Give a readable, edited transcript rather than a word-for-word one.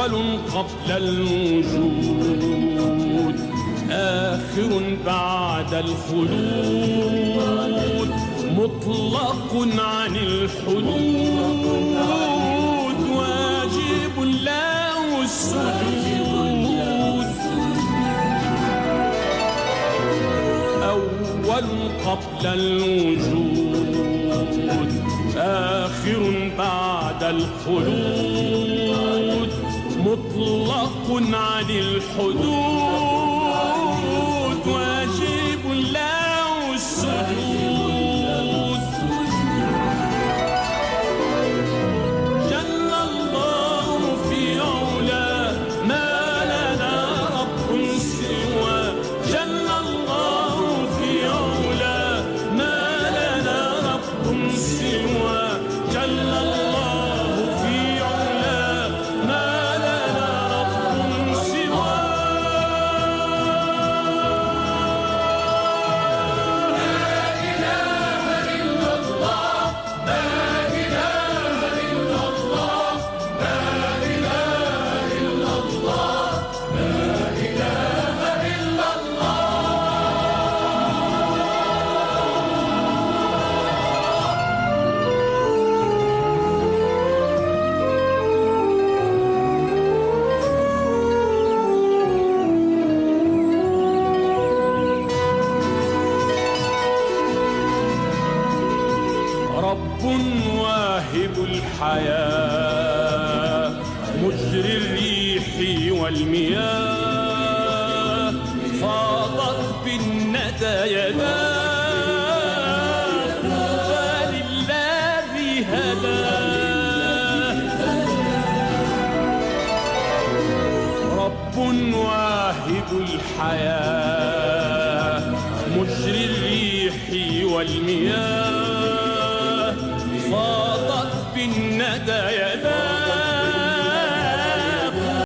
أول قبل الوجود، آخر بعد الخلود، مطلق عن الحدود، واجب له السجود. أول قبل الوجود، آخر بعد الخلود، مطلق عن الحدود، واجب له السجود. جل الله في علاه ما لنا رب سواه، جل الله في علاه ما لنا رب سواه، جل الله في علاه ما لنا رب سواه. لا إله إلا الله، لا إله إلا الله، لا إله إلا الله، لا إله إلا رب واهب الحياة، مجري الريح والمياه، فاضت بالندى يداه، فلله هداه. رب واهب الحياة، مجري الريح والمياه، فاضت بالندى يداه.